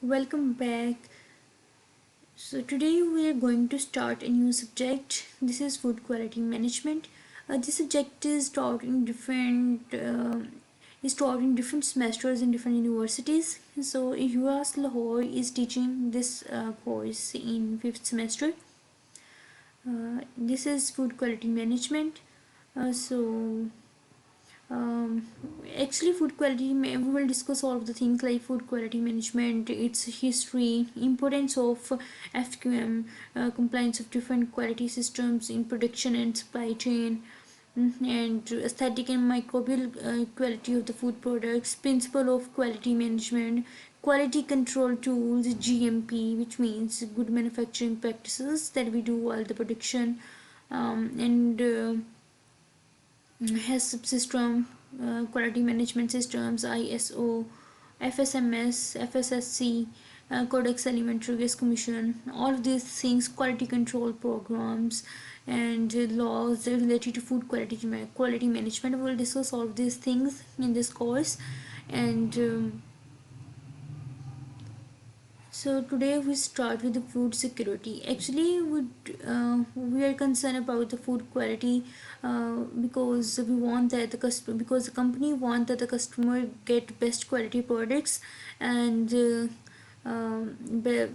Welcome back. So today we are going to start a new subject. This is food quality management. This subject is taught in different semesters in different universities. So UAS Lahore is teaching this course in fifth semester. This is food quality management. So um, Actually, food quality, we will discuss all of the things like food quality management, its history, importance of FQM, compliance of different quality systems in production and supply chain, and aesthetic and microbial quality of the food products, principle of quality management, quality control tools, GMP, which means good manufacturing practices that we do while the production, and has subsystem, quality management systems, ISO, FSMS, FSSC, Codex Alimentarius Commission, all of these things, quality control programs, and laws related to food quality management. We will discuss all of these things in this course, and so today we start with the food security. Actually, we are concerned about the food quality because we want that the customer, because the company want that the customer get best quality products, and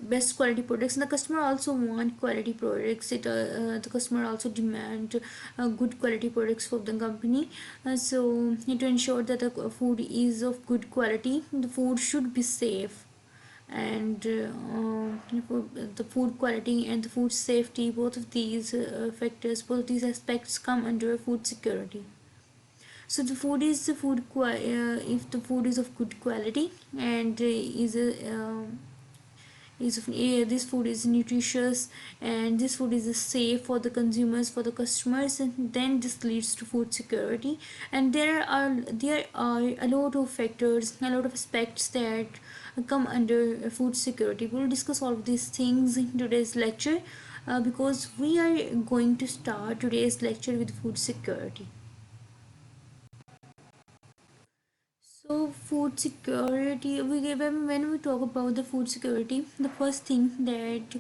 best quality products, and the customer also want quality products. The customer also demand good quality products from the company. So to ensure that the food is of good quality, the food should be safe, and the food quality and the food safety, both of these factors, both of these aspects come under food security. So the food is the if the food is of good quality and this food is nutritious, and this food is safe for the consumers, for the customers, and then this leads to food security. And there are a lot of factors, a lot of aspects that come under food security. We'll discuss all of these things in today's lecture, because we are going to start today's lecture with food security. So food security, when we talk about the food security, the first thing that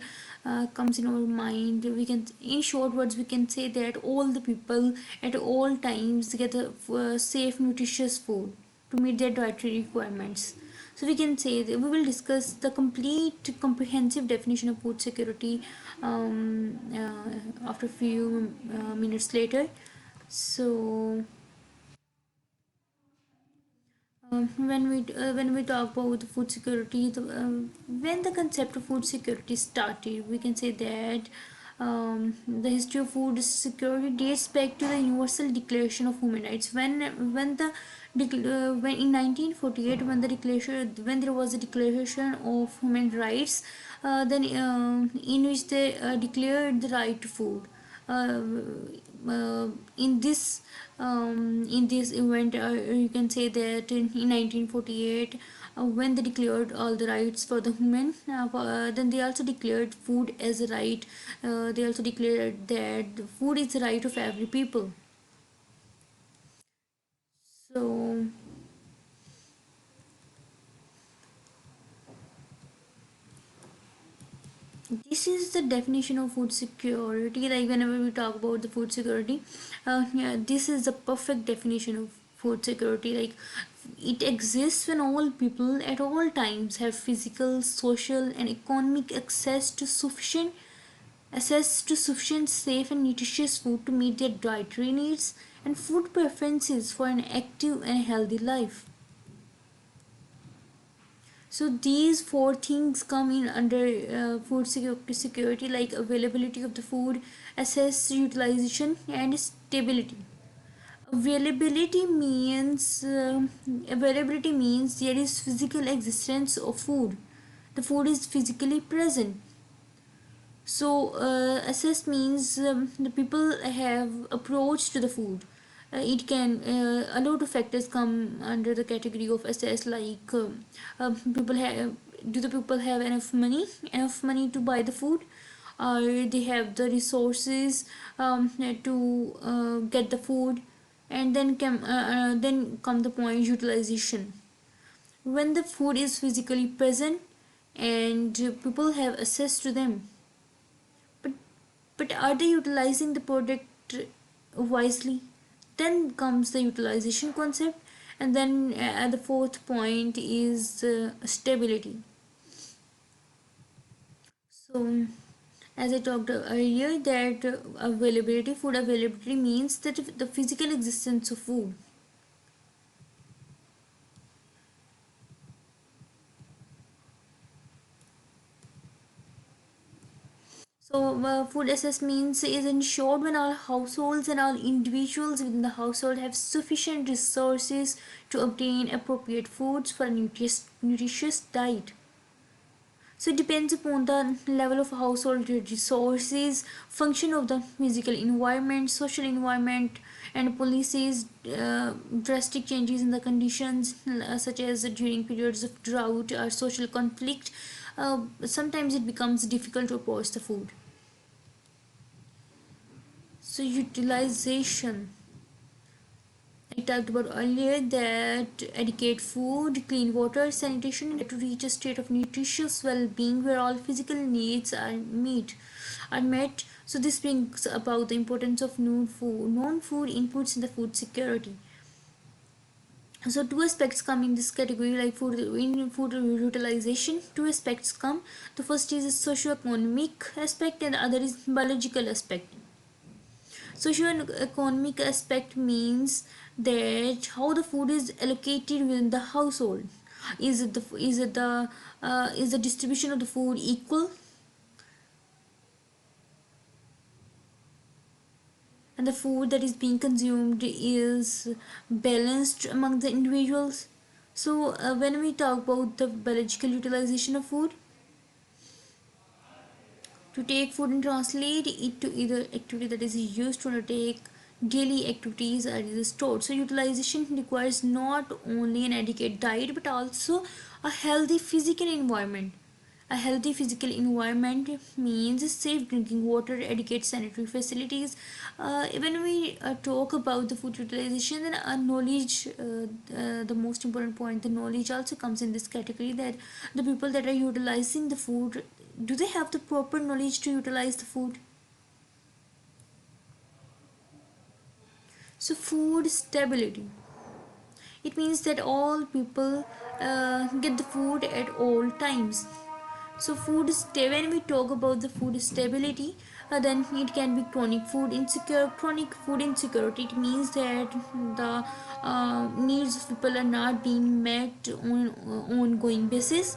comes in our mind, we can, in short words, we can say that all the people at all times get a safe, nutritious food to meet their dietary requirements. So we can say that we will discuss the complete, comprehensive definition of food security after a few minutes later. So when we talk about the food security, when the concept of food security started, we can say that the history of food security dates back to the Universal Declaration of Human Rights. When in 1948, when there was a Declaration of Human Rights, then in which they declared the right to food. uh, in this event, you can say that in 1948, when they declared all the rights for the human, then they also declared food as a right. They also declared that food is the right of every people. So this is the definition of food security. Like whenever we talk about the food security, yeah, this is the perfect definition of food security. Like, it exists when all people at all times have physical, social, and economic access to sufficient, safe, and nutritious food to meet their dietary needs and food preferences for an active and healthy life. So these four things come in under security, like availability of the food, access, utilization, and stability. Availability means availability means there is physical existence of food. The food is physically present. So access means the people have approach to the food. It can A lot of factors come under the category of access, like people have do the people have enough money to buy the food, or they have the resources to get the food. And then come the point utilization, when the food is physically present and people have access to them, but are they utilizing the product wisely? Then comes the utilization concept. And then at the fourth point is stability. So as I talked earlier, that availability, food availability means that the physical existence of food. So, food access means is ensured when all households and all individuals within the household have sufficient resources to obtain appropriate foods for a nutritious diet. So, it depends upon the level of household resources, function of the physical environment, social environment, and policies, drastic changes in the conditions, such as during periods of drought or social conflict. Sometimes it becomes difficult to approach the food. So utilization, I talked about earlier that adequate food, clean water, sanitation to reach a state of nutritious well-being where all physical needs are met. So this brings about the importance of non-food inputs in the food security. So two aspects come in this category, like food in food utilization. Two aspects come. The first is a socio-economic aspect and the other is biological aspect. Socio-economic aspect means that how the food is allocated within the household. Is the distribution of the food equal, and the food that is being consumed is balanced among the individuals. So when we talk about the biological utilization of food, to take food and translate it to either activity that is used to undertake daily activities or is stored. So utilization requires not only an adequate diet but also a healthy physical environment. A healthy physical environment means safe drinking water, adequate sanitary facilities. When we talk about the food utilization, then knowledge, the most important point, the knowledge also comes in this category, that the people that are utilizing the food, do they have the proper knowledge to utilize the food? So food stability, it means that all people get the food at all times. So when we talk about the food stability, then it can be chronic food insecurity. It means that the needs of people are not being met on ongoing basis.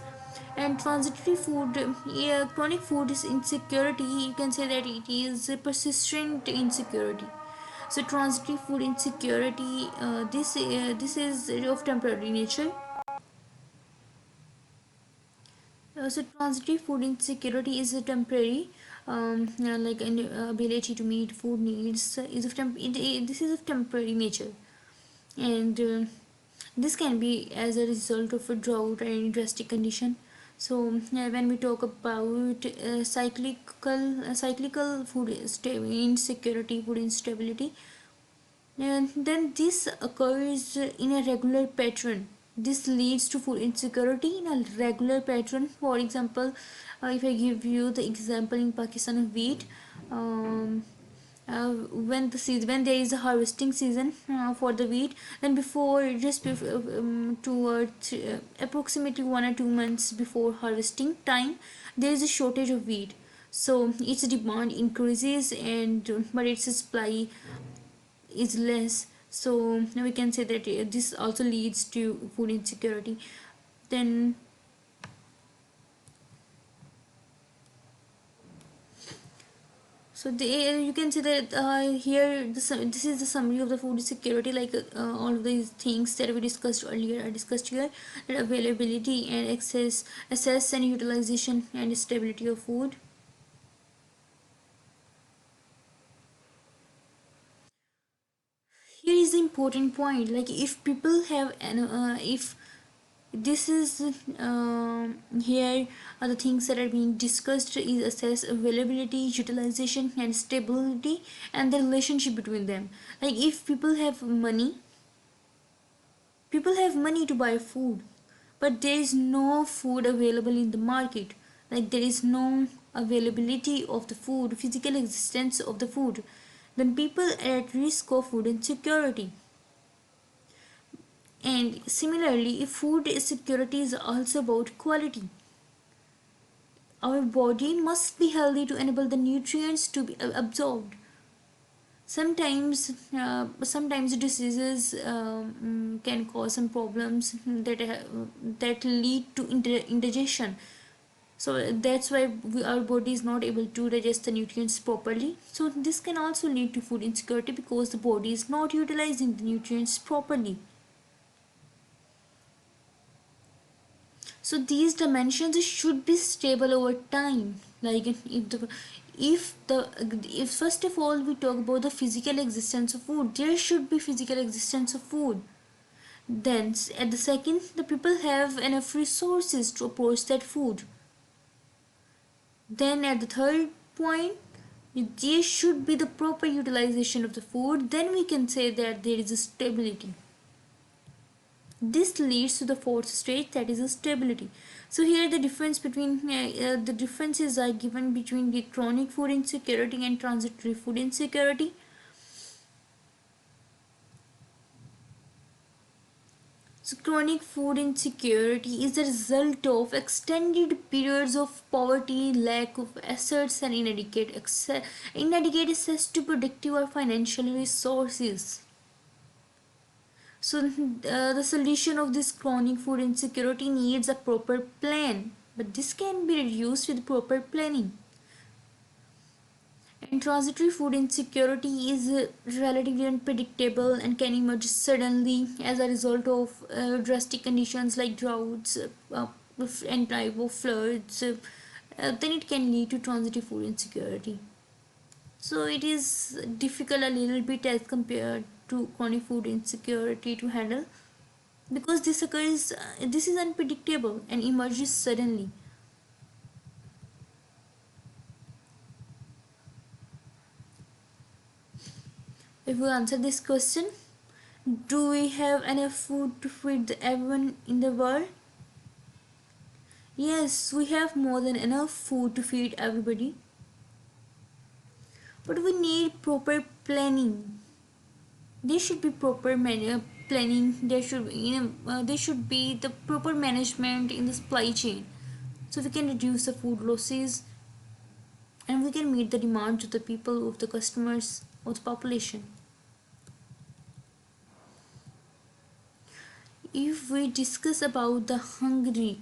And transitory food, yeah, chronic food is insecurity, you can say that it is a persistent insecurity. So transitory food insecurity, this is of temporary nature. So transitory food insecurity is a temporary, like an ability to meet food needs is this is of temporary nature, and this can be as a result of a drought or any drastic condition. So when we talk about cyclical food insecurity, food instability, and then this occurs in a regular pattern. This leads to food insecurity in a regular pattern. For example, if I give you the example in Pakistan of wheat, um, when there is a harvesting season for the wheat, then before just before, towards approximately 1 or 2 months before harvesting time, there is a shortage of wheat. So its demand increases, and but its supply is less. So we can say that this also leads to food insecurity. Then you can say that here this is the summary of the food security, like all of these things that we discussed earlier are discussed here, that availability and access and utilization and stability of food. Here is the important point, like if people have an if this is here are the things that are being discussed is assess availability, utilization and stability, and the relationship between them. Like if people have money to buy food, but there is no food available in the market. Like there is no availability of the food, physical existence of the food, then people are at risk of food insecurity. And similarly, if food security is also about quality, our body must be healthy to enable the nutrients to be absorbed. Sometimes diseases can cause some problems that lead to indigestion. So that's why our body is not able to digest the nutrients properly. So this can also lead to food insecurity because the body is not utilizing the nutrients properly. So these dimensions should be stable over time. Like if first of all we talk about the physical existence of food, there should be physical existence of food. Then at the second, the people have enough resources to approach that food. Then at the third point, there should be the proper utilization of the food. Then we can say that there is a stability. This leads to the fourth stage, that is a stability. So here the differences are given between the chronic food insecurity and transitory food insecurity. So chronic food insecurity is the result of extended periods of poverty, lack of assets, and inadequate access to productive or financial resources. So the solution of this chronic food insecurity needs a proper plan, but this can be reduced with proper planning. And transitory food insecurity is relatively unpredictable and can emerge suddenly as a result of drastic conditions like droughts and type of floods. Then it can lead to transitory food insecurity. So it is difficult a little bit as compared to chronic food insecurity to handle, because this is unpredictable and emerges suddenly. If we answer this question, do we have enough food to feed everyone in the world? Yes, we have more than enough food to feed everybody, but we need proper planning. There should be proper planning. There should be the proper management in the supply chain, so we can reduce the food losses and we can meet the demands of the people, of the customers, of the population. If we discuss about the hungry,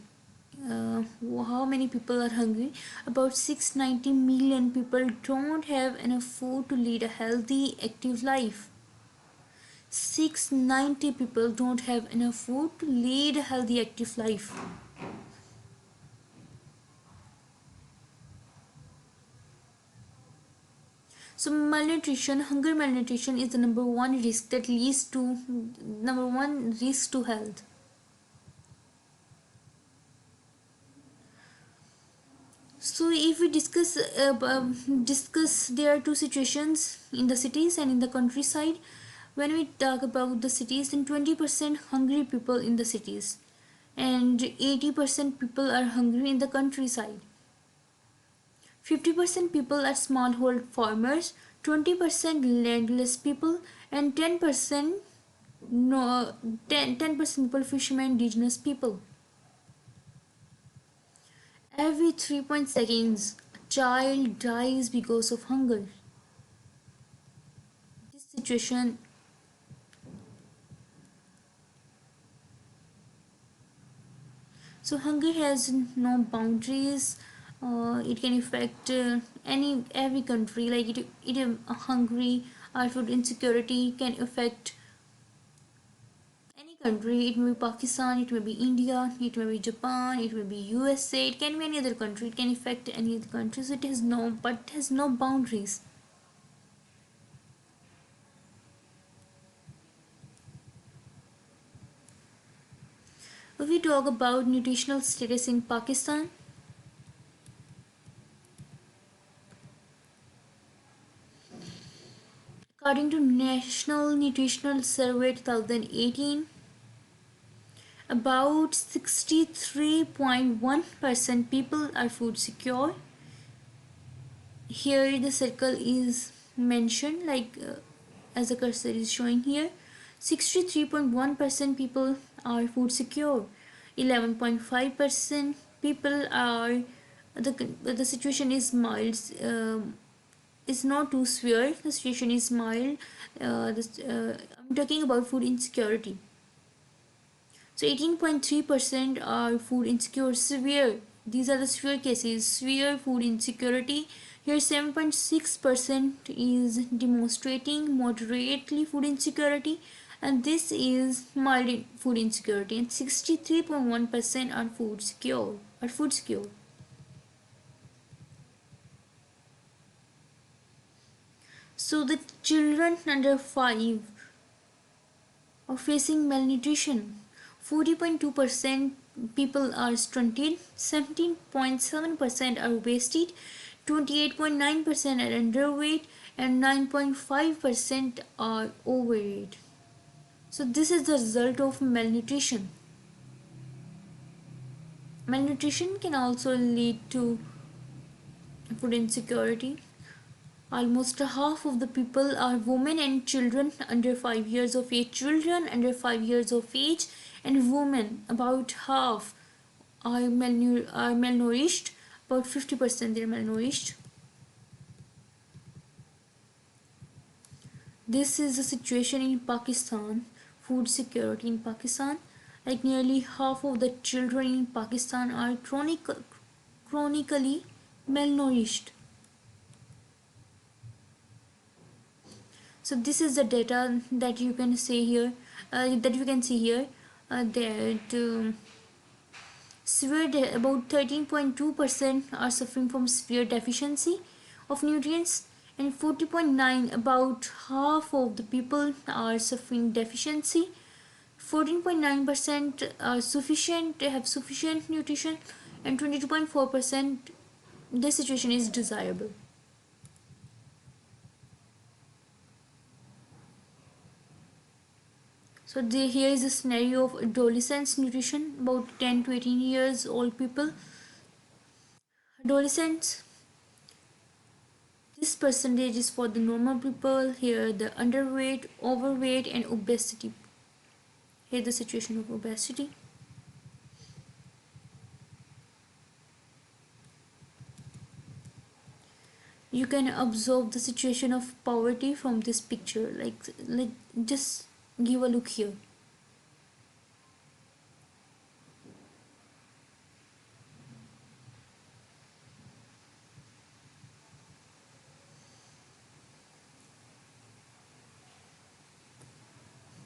uh, how many people are hungry? About 690 million people don't have enough food to lead a healthy active life. 690 people don't have enough food to lead a healthy active life. So hunger malnutrition is the number one risk to health. So if we discuss, there are two situations in the cities and in the countryside. When we talk about the cities, then 20% hungry people in the cities and 80% people are hungry in the countryside. 50% people are smallhold farmers, 20% landless people, and 10% no 10% people fishermen, indigenous people. Every 3 seconds, a child dies because of hunger. This situation, so hunger has no boundaries. It can affect any every country. Like hungry or food insecurity can affect any country. It may be Pakistan, it may be India, it may be Japan, it may be USA. It can be any other country. It can affect any other country. So it has no boundaries. If we talk about nutritional status in Pakistan, according to National Nutritional Survey 2018, About 63.1% people are food secure. Here the circle is mentioned as the cursor is showing here. 63.1% people are food secure. 11.5% people are the situation is mild. It's not too severe. The situation is mild. I'm talking about food insecurity. So 18.3% are food insecure severe. These are the severe cases, severe food insecurity. Here 7.6% is demonstrating moderately food insecurity, and this is mild food insecurity, and 63.1% are food secure. So the children under 5 are facing malnutrition. 40.2% people are stunted, 17.7% are obesity, 28.9% are underweight, and 9.5% are overweight. So this is the result of malnutrition. Malnutrition can also lead to food insecurity. Almost half of the people are women and children under 5 years of age. Children under 5 years of age and women, about half are malnourished. About 50% they are malnourished. This is the situation in Pakistan, food security in Pakistan. Like nearly half of the children in Pakistan are chronically malnourished. So this is the data that you can see here. That about 13.2% are suffering from severe deficiency of nutrients, and 40.9, about half of the people are suffering deficiency. 14.9% are sufficient, have sufficient nutrition, and 22.4% the situation is desirable. So here is a scenario of adolescents nutrition, about 10 to 18 years old people. Adolescents, this percentage is for the normal people. Here the underweight, overweight, and obesity. Here the situation of obesity. You can observe the situation of poverty from this picture. Like just give a look here.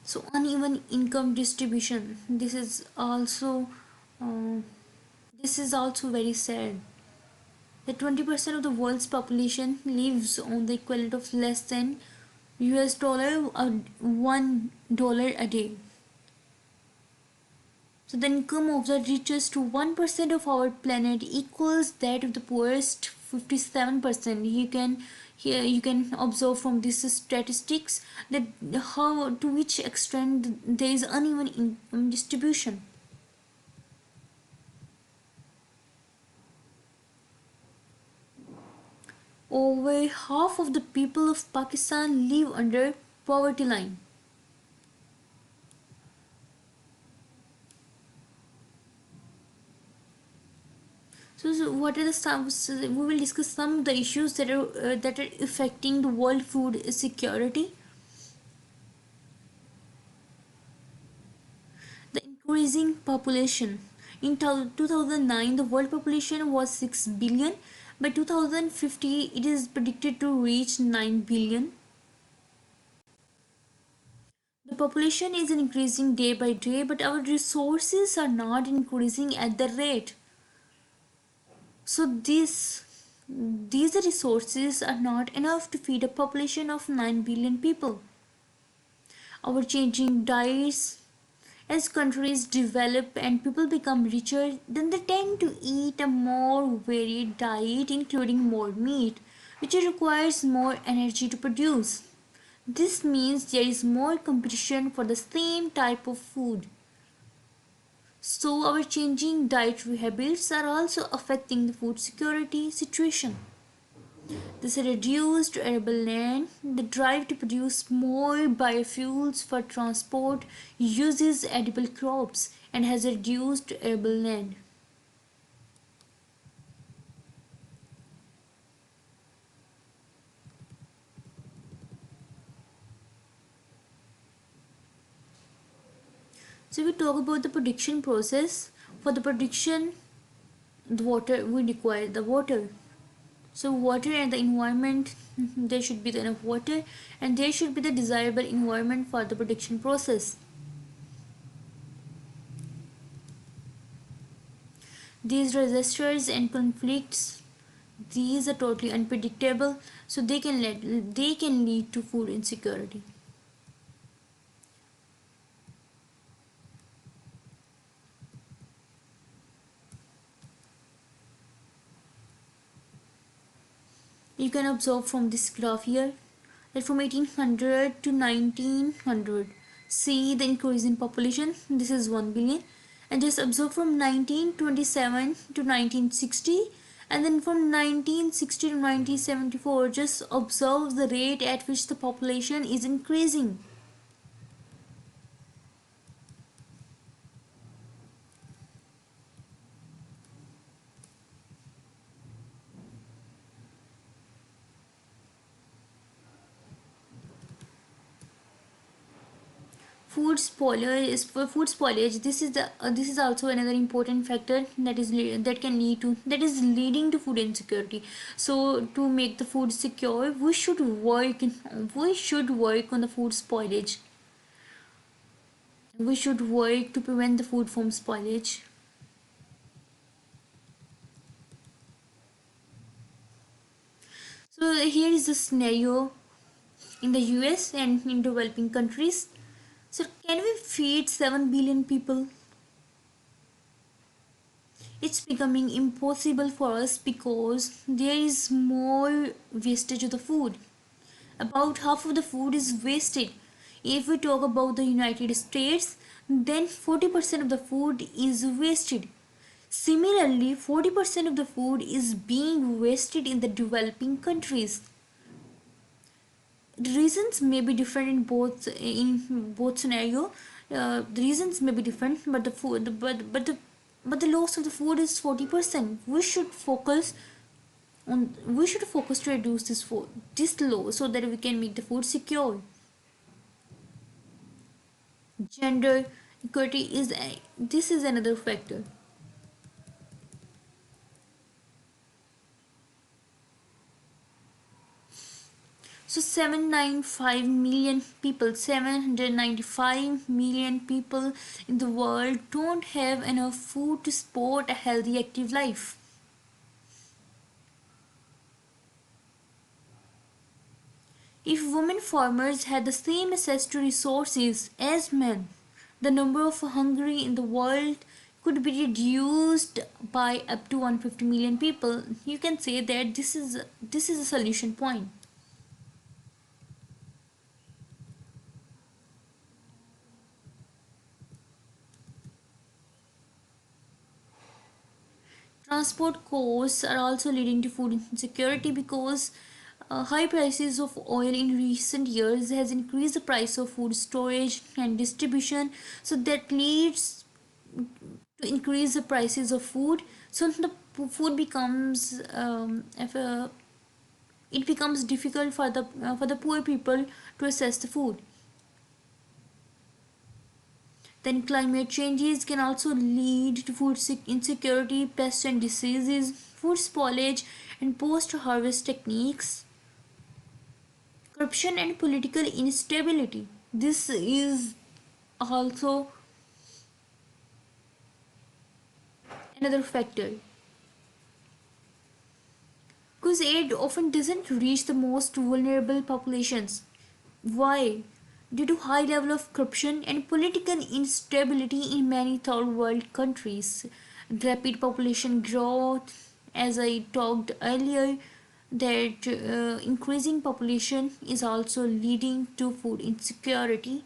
So uneven income distribution. Uh, this is also very sad. That 20% of the world's population lives on the equivalent of less than US dollar $1 a day. So the income of the richest 1% of our planet equals that of the poorest 57%. You can observe from these statistics that how to which extent there is uneven income distribution. Over half of the people of Pakistan live under poverty line. So what are the some? We will discuss some of the issues that are affecting the world food security. The increasing population. In 2009, the world population was 6 billion. By 2050, it is predicted to reach 9 billion. The population is increasing day by day, but our resources are not increasing at the rate. So these resources are not enough to feed a population of 9 billion people. Our changing diets, as countries develop and people become richer, then they tend to eat a more varied diet, including more meat, which requires more energy to produce. This means there is more competition for the same type of food. So our changing dietary habits are also affecting the food security situation. This reduced arable land, the drive to produce more biofuels for transport uses edible crops and has reduced arable land. So we talk about the production process. For the production, the water we require the water. So water and the environment, there should be enough water and there should be the desirable environment for the production process. These disasters and conflicts, these are totally unpredictable, so they can lead to food insecurity. You can observe from this graph here that from 1800 to 1900, see the increase in population, this is 1 billion, and just observe from 1927 to 1960, and then from 1960 to 1974, just observe the rate at which the population is increasing. Food spoilage. This is also another important factor that can lead to that is leading to food insecurity. So to make the food secure, we should work on the food spoilage. We should work to prevent the food from spoilage. So here is the scenario in the US and in developing countries. So can we feed 7 billion people? It's becoming impossible for us because there is more wastage of the food. About half of the food is wasted. If we talk about the United States, then 40% of the food is wasted. Similarly, 40% of the food is being wasted in the developing countries. The reasons may be different in both scenario. The reasons may be different, but the food but the loss of the food is 40%. We should focus to reduce this loss so that we can make the food secure. Gender equality this is another factor. So 795 million people in the world don't have enough food to support a healthy active life. If women farmers had the same access to resources as men, the number of hungry in the world could be reduced by up to 150 million people. You can say that this is a solution point. Transport costs are also leading to food insecurity because high prices of oil in recent years has increased the price of food storage and distribution, so that leads to increase the prices of food. So the food becomes if, it becomes difficult for the poor people to access the food. Then climate changes can also lead to food insecurity, pests and diseases, food spoilage, and post-harvest techniques, corruption and political instability. This is also another factor. Because aid often doesn't reach the most vulnerable populations. Why? Due to high level of corruption and political instability in many third world countries, rapid population growth, as I talked earlier, that increasing population is also leading to food insecurity,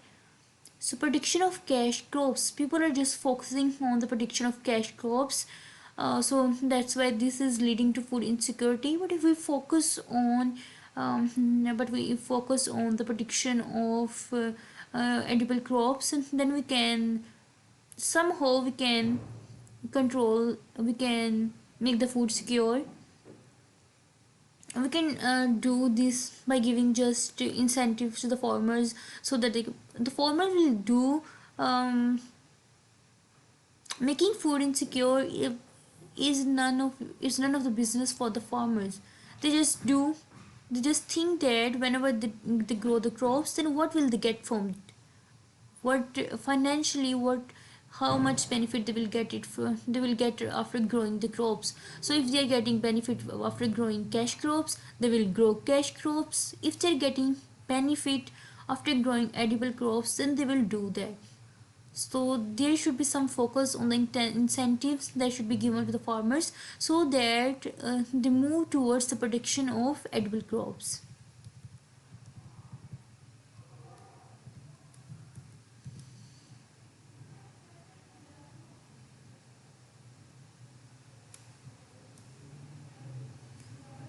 So prediction of cash crops, people are just focusing on the prediction of cash crops. So that's why this is leading to food insecurity. But if we focus on the prediction of edible crops, and then we can somehow we can control, we can make the food secure. We can do this by giving just incentives to the farmers, so that the farmer will do, making food insecure is none of the business for the farmers. They just do, they just think that whenever they grow the crops, then what will they get from it, what financially, what, how much benefit they will get, they will get after growing the crops. So if they are getting benefit after growing cash crops, they will grow cash crops. If they're getting benefit after growing edible crops, then they will do that. So there should be some focus on the incentives that should be given to the farmers, so that they move towards the production of edible crops.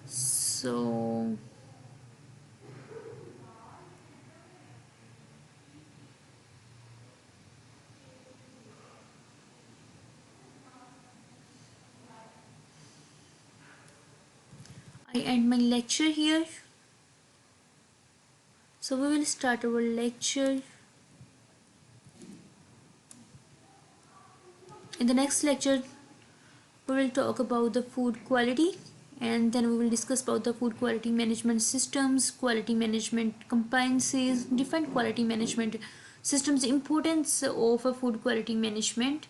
So I end my lecture here. So we will start our lecture. In the next lecture, we will talk about the food quality, and then we will discuss about the food quality management systems, quality management compliances, different quality management systems, importance of a food quality management.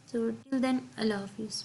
So till then, Allah Hafiz.